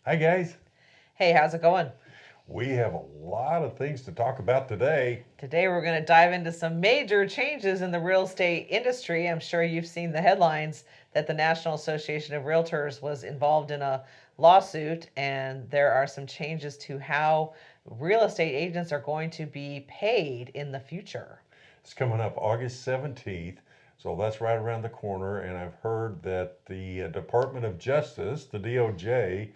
Hi, guys. Hey, how's it going? We have a lot of things to talk about today. Today we're going to dive into some major changes in the real estate industry. I'm sure you've seen the headlines that the National Association of Realtors was involved in a lawsuit, and there are some changes to how real estate agents are going to be paid in the future. It's coming up August 17th, so that's right around the corner. And I've heard that the Department of Justice, the DOJ,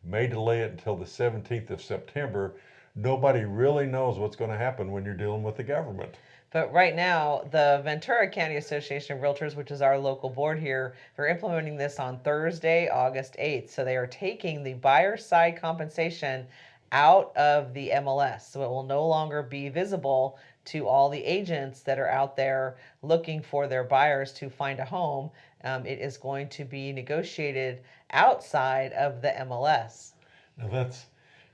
may delay it until the 17th of September. Nobody really knows what's going to happen when you're dealing with the government. But right now, the Ventura County Association of Realtors, which is our local board here, they're implementing this on Thursday, August 8th. So they are taking the buyer side compensation out of the MLS. So it will no longer be visible to all the agents that are out there looking for their buyers to find a home. It is going to be negotiated outside of the MLS. Now,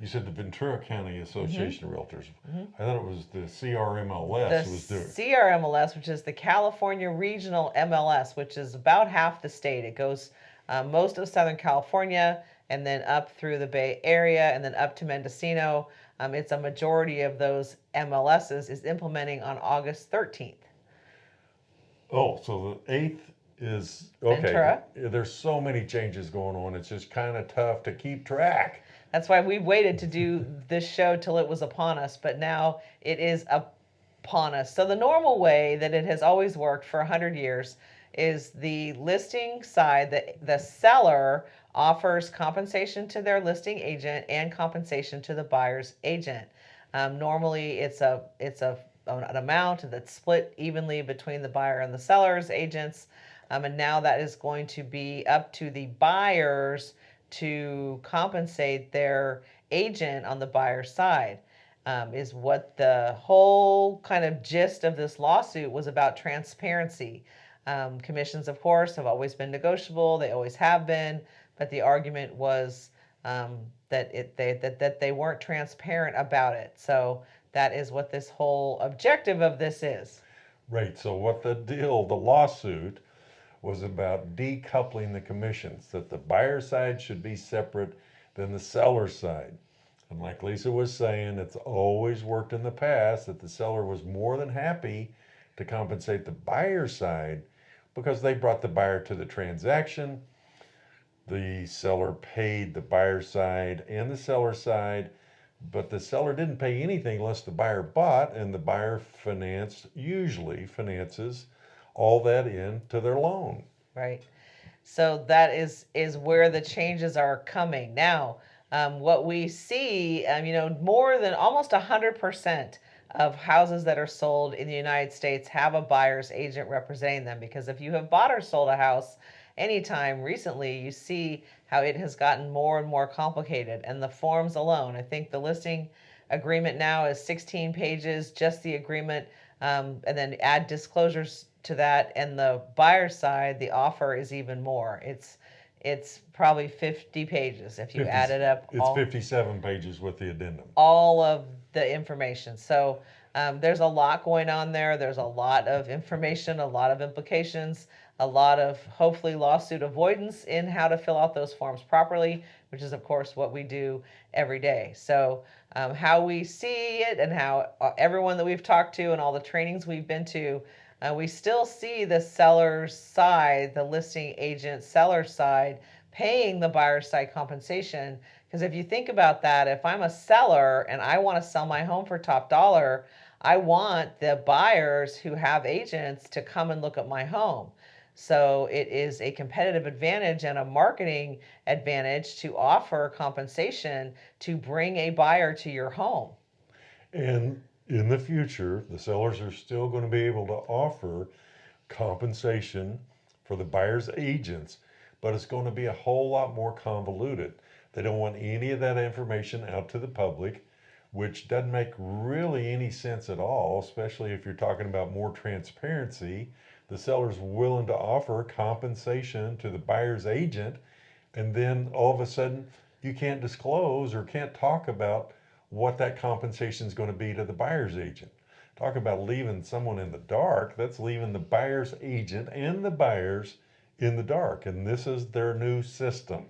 you said the Ventura County Mm-hmm. Association of Realtors. Mm-hmm. I thought it was the The CRMLS was doing. CRMLS, which is the California Regional MLS, which is about half the state. It goes most of Southern California and then up through the Bay Area and then up to Mendocino. It's a majority of those MLSs is implementing on August 13th. Oh, so the 8th is okay. Ventura. There's so many changes going on. It's just kind of tough to keep track. That's why we waited to do this show till it was upon us, but now it is upon us. So the normal way that it has always worked for 100 years is the listing side, the seller offers compensation to their listing agent and compensation to the buyer's agent. Normally, it's an amount that's split evenly between the buyer and the seller's agents, and now that is going to be up to the buyers to compensate their agent on the buyer's side. Is what the whole kind of gist of this lawsuit was about: transparency. Commissions, of course, have always been negotiable; they always have been. But the argument was that they weren't transparent about it. So that is what this whole objective of this is. Right. So what the lawsuit was about decoupling the commissions, that the buyer side should be separate than the seller side. And like Lisa was saying, it's always worked in the past that the seller was more than happy to compensate the buyer side because they brought the buyer to the transaction. The seller paid the buyer side and the seller side, but the seller didn't pay anything unless the buyer bought, and the buyer usually finances all that into their loan. Right. So that is where the changes are coming now. What we see, more than almost 100% of houses that are sold in the United States have a buyer's agent representing them. Because if you have bought or sold a house anytime recently, you see how it has gotten more and more complicated. And the forms alone, I think the listing agreement now is 16 pages, just the agreement, and then add disclosures to that. And the buyer side, the offer is even more. It's probably 50 pages if you 50, add it up it's 57 pages with the addendum. all of the information. So there's a lot going on there. There's a lot of information, a lot of implications, a lot of hopefully lawsuit avoidance in how to fill out those forms properly, which is, of course, what we do every day. So, how we see it and how everyone that we've talked to and all the trainings we've been to, we still see the seller's side, the listing agent seller side, paying the buyer's side compensation. Because if you think about that, if I'm a seller and I want to sell my home for top dollar, I want the buyers who have agents to come and look at my home. So it is a competitive advantage and a marketing advantage to offer compensation to bring a buyer to your home. And in the future, the sellers are still going to be able to offer compensation for the buyer's agents, but it's going to be a whole lot more convoluted. They don't want any of that information out to the public, which doesn't make really any sense at all, especially if you're talking about more transparency. The seller's willing to offer compensation to the buyer's agent, and then all of a sudden you can't disclose or can't talk about what that compensation is going to be to the buyer's agent. Talk about leaving someone in the dark. That's leaving the buyer's agent and the buyers in the dark. And this is their new system.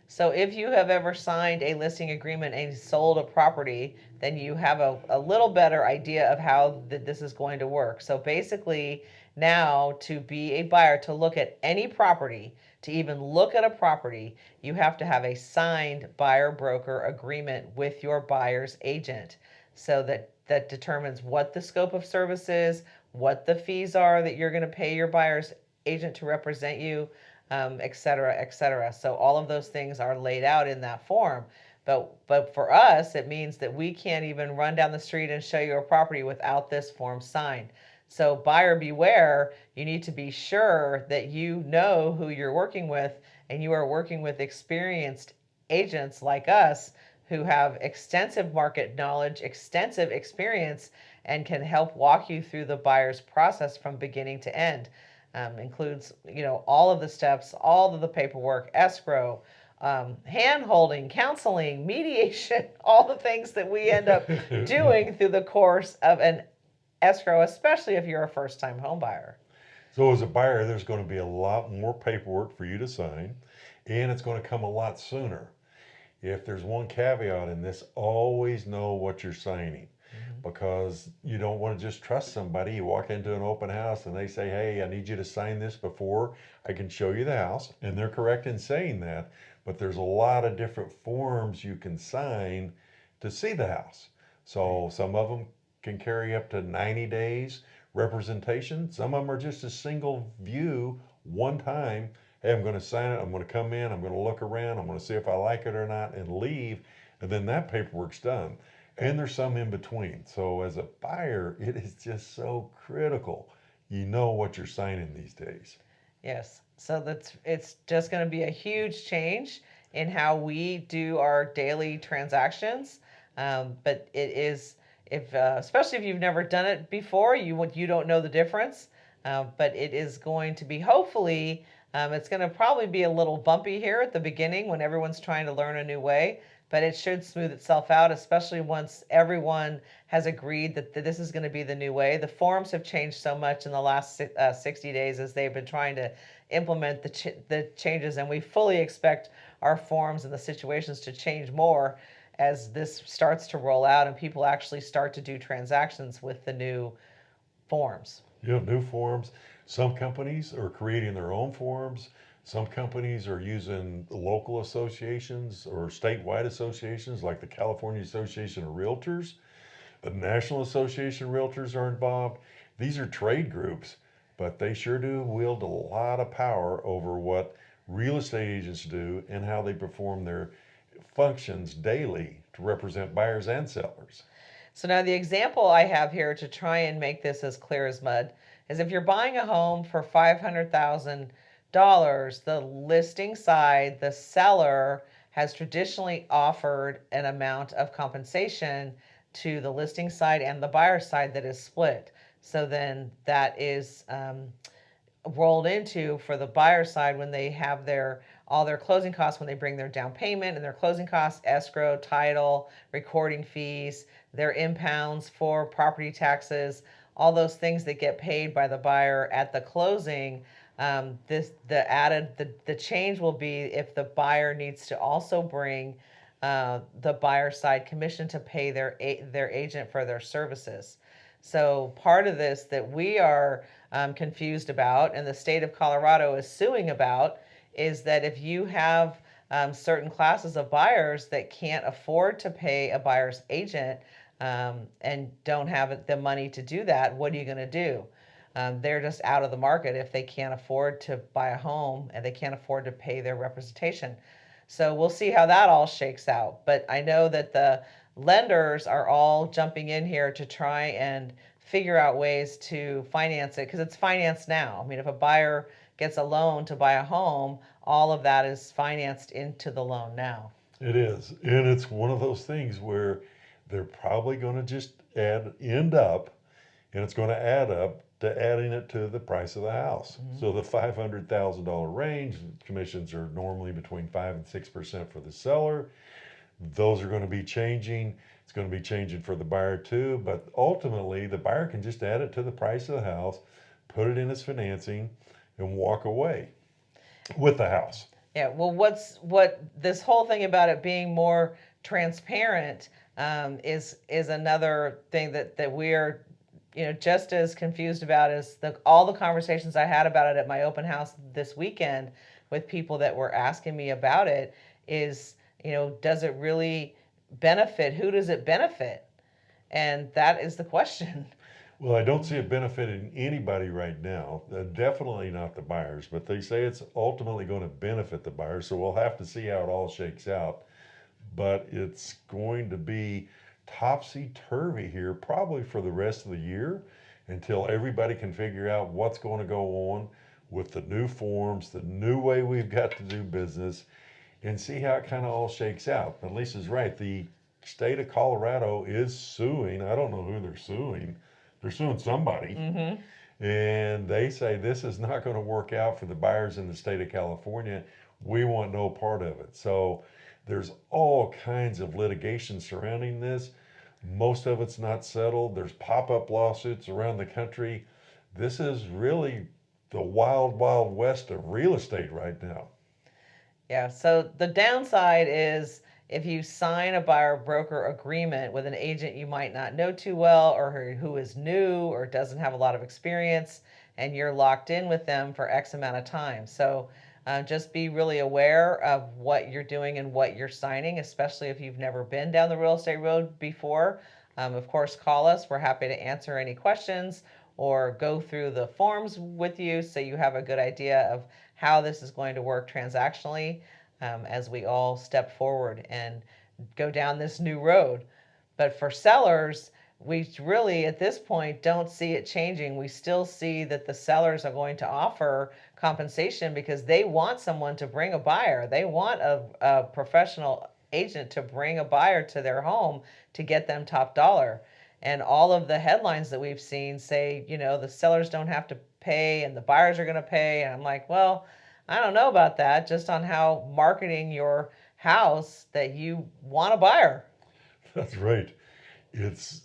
So if you have ever signed a listing agreement and sold a property, then you have a little better idea of how this is going to work. So basically, now to be a buyer, to look at any property, to even look at a property, you have to have a signed buyer broker agreement with your buyer's agent. So that determines what the scope of service is, what the fees are that you're going to pay your buyer's agent to represent you, et cetera, et cetera. So all of those things are laid out in that form. But for us, it means that we can't even run down the street and show you a property without this form signed. So buyer beware, you need to be sure that you know who you're working with and you are working with experienced agents like us who have extensive market knowledge, extensive experience, and can help walk you through the buyer's process from beginning to end. Includes, all of the steps, all of the paperwork, escrow, hand holding, counseling, mediation, all the things that we end up doing through the course of an escrow, especially if you're a first time home buyer. So as a buyer, there's going to be a lot more paperwork for you to sign, and it's going to come a lot sooner. If there's one caveat in this, always know what you're signing, because you don't want to just trust somebody. You walk into an open house and they say, hey, I need you to sign this before I can show you the house. And they're correct in saying that, but there's a lot of different forms you can sign to see the house. So some of them can carry up to 90 days representation. Some of them are just a single view one time. Hey, I'm going to sign it. I'm going to come in. I'm going to look around. I'm going to see if I like it or not and leave. And then that paperwork's done. And there's some in between. So as a buyer, it is just so critical. You know what you're signing these days. Yes. So it's just going to be a huge change in how we do our daily transactions. But it is, if especially if you've never done it before, you don't know the difference. But it is going to be, hopefully, it's going to probably be a little bumpy here at the beginning when everyone's trying to learn a new way. But it should smooth itself out, especially once everyone has agreed that this is going to be the new way. The forms have changed so much in the last 60 days as they've been trying to implement the changes, and we fully expect our forms and the situations to change more as this starts to roll out and people actually start to do transactions with the new forms. You have new forms. Some companies are creating their own forms. Some companies are using local associations or statewide associations like the California Association of Realtors. The National Association of Realtors are involved. These are trade groups, but they sure do wield a lot of power over what real estate agents do and how they perform their functions daily to represent buyers and sellers. So now the example I have here to try and make this as clear as mud is if you're buying a home for $500,000, the listing side, the seller has traditionally offered an amount of compensation to the listing side and the buyer side that is split. So then that is rolled into for the buyer side when they have all their closing costs, when they bring their down payment and their closing costs, escrow, title, recording fees, their impounds for property taxes, all those things that get paid by the buyer at the closing. The change will be if the buyer needs to also bring the buyer side commission to pay their agent for their services. So part of this that we are confused about, and the state of Colorado is suing about, is that if you have certain classes of buyers that can't afford to pay a buyer's agent and don't have the money to do that, what are you going to do? They're just out of the market if they can't afford to buy a home and they can't afford to pay their representation. So we'll see how that all shakes out. But I know that the lenders are all jumping in here to try and figure out ways to finance it because it's financed now. I mean, if a buyer gets a loan to buy a home, all of that is financed into the loan now. It is. And it's one of those things where they're probably going to just end up, and it's going to add up to adding it to the price of the house. So the $500,000 range, commissions are normally between 5 and 6% for the seller. Those are going to be changing. It's going to be changing for the buyer too, but ultimately the buyer can just add it to the price of the house, put it in his financing, and walk away with the house. Yeah, well, what this whole thing about it being more transparent is another thing that we're just as confused about as all the conversations I had about it at my open house this weekend with people that were asking me about it is, does it really benefit? Who does it benefit? And that is the question. Well, I don't see it benefiting anybody right now. Definitely not the buyers, but they say it's ultimately going to benefit the buyers. So we'll have to see how it all shakes out. But it's going to be topsy turvy here, probably for the rest of the year until everybody can figure out what's going to go on with the new forms, the new way we've got to do business, and see how it kind of all shakes out. But Lisa's right. The state of Colorado is suing. I don't know who they're suing. They're suing somebody. Mm-hmm. And they say this is not going to work out for the buyers in the state of California. We want no part of it. So there's all kinds of litigation surrounding this. Most of it's not settled. There's pop up lawsuits around the country. This is really the wild, wild west of real estate right now. Yeah, so the downside is if you sign a buyer broker agreement with an agent you might not know too well or who is new or doesn't have a lot of experience, and you're locked in with them for X amount of time. So just be really aware of what you're doing and what you're signing, especially if you've never been down the real estate road before. Of course, call us. We're happy to answer any questions or go through the forms with you so you have a good idea of how this is going to work transactionally as we all step forward and go down this new road. But for sellers, we really at this point don't see it changing. We still see that the sellers are going to offer compensation because they want someone to bring a buyer. They want a professional agent to bring a buyer to their home to get them top dollar. And all of the headlines that we've seen say, the sellers don't have to pay and the buyers are going to pay. And I'm like, well, I don't know about that, just on how marketing your house that you want a buyer. That's right. It's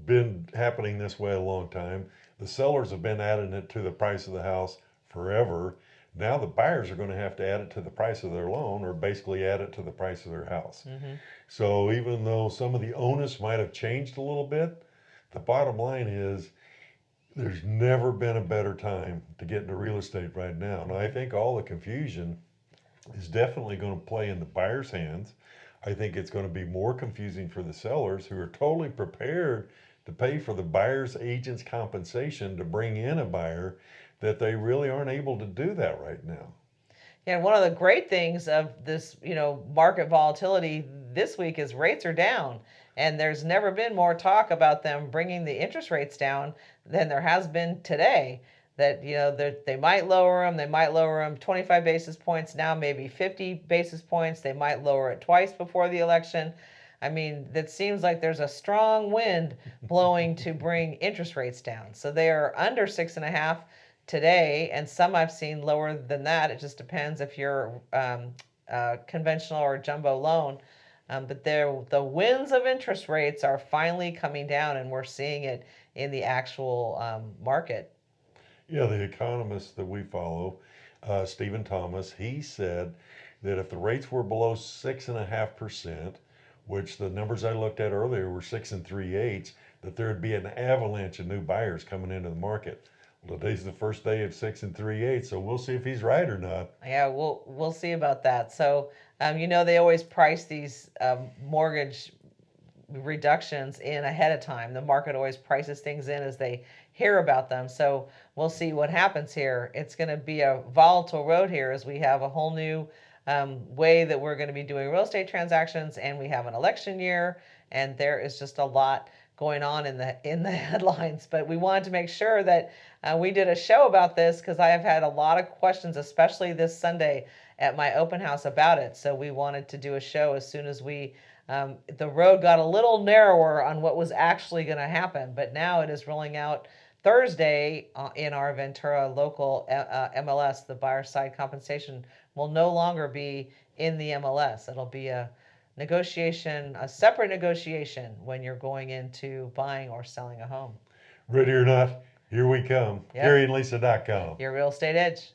been happening this way a long time. The sellers have been adding it to the price of the house forever. Now the buyers are going to have to add it to the price of their loan or basically add it to the price of their house. Mm-hmm. So even though some of the onus might have changed a little bit, the bottom line is there's never been a better time to get into real estate right now. And I think all the confusion is definitely going to play in the buyer's hands. I think it's going to be more confusing for the sellers who are totally prepared to pay for the buyer's agent's compensation to bring in a buyer that they really aren't able to do that right now. Yeah, one of the great things of this, market volatility this week is rates are down. And there's never been more talk about them bringing the interest rates down than there has been today. That, they might lower them, 25 basis points, now maybe 50 basis points. They might lower it twice before the election. I mean, it seems like there's a strong wind blowing to bring interest rates down. So they are under 6.5 today, and some I've seen lower than that. It just depends if you're conventional or jumbo loan. But the winds of interest rates are finally coming down, and we're seeing it in the actual market. Yeah, the economist that we follow, Stephen Thomas, he said that if the rates were below 6.5%, which the numbers I looked at earlier were 6 3/8, that there'd be an avalanche of new buyers coming into the market. Well, today's the first day of 6 3/8, so we'll see if he's right or not. Yeah, we'll see about that. So, they always price these mortgage reductions in ahead of time. The market always prices things in as they hear about them. So we'll see what happens here. It's going to be a volatile road here as we have a whole new way that we're going to be doing real estate transactions, and we have an election year, and there is just a lot going on in the headlines. But we wanted to make sure that we did a show about this because I have had a lot of questions, especially this Sunday at my open house about it. So we wanted to do a show as soon as the road got a little narrower on what was actually going to happen. But now it is rolling out Thursday in our Ventura local MLS. The buyer side compensation will no longer be in the MLS. It'll be a separate negotiation when you're going into buying or selling a home. Ready or not, here we come. Yep. GaryandLisa.com. Your real estate edge.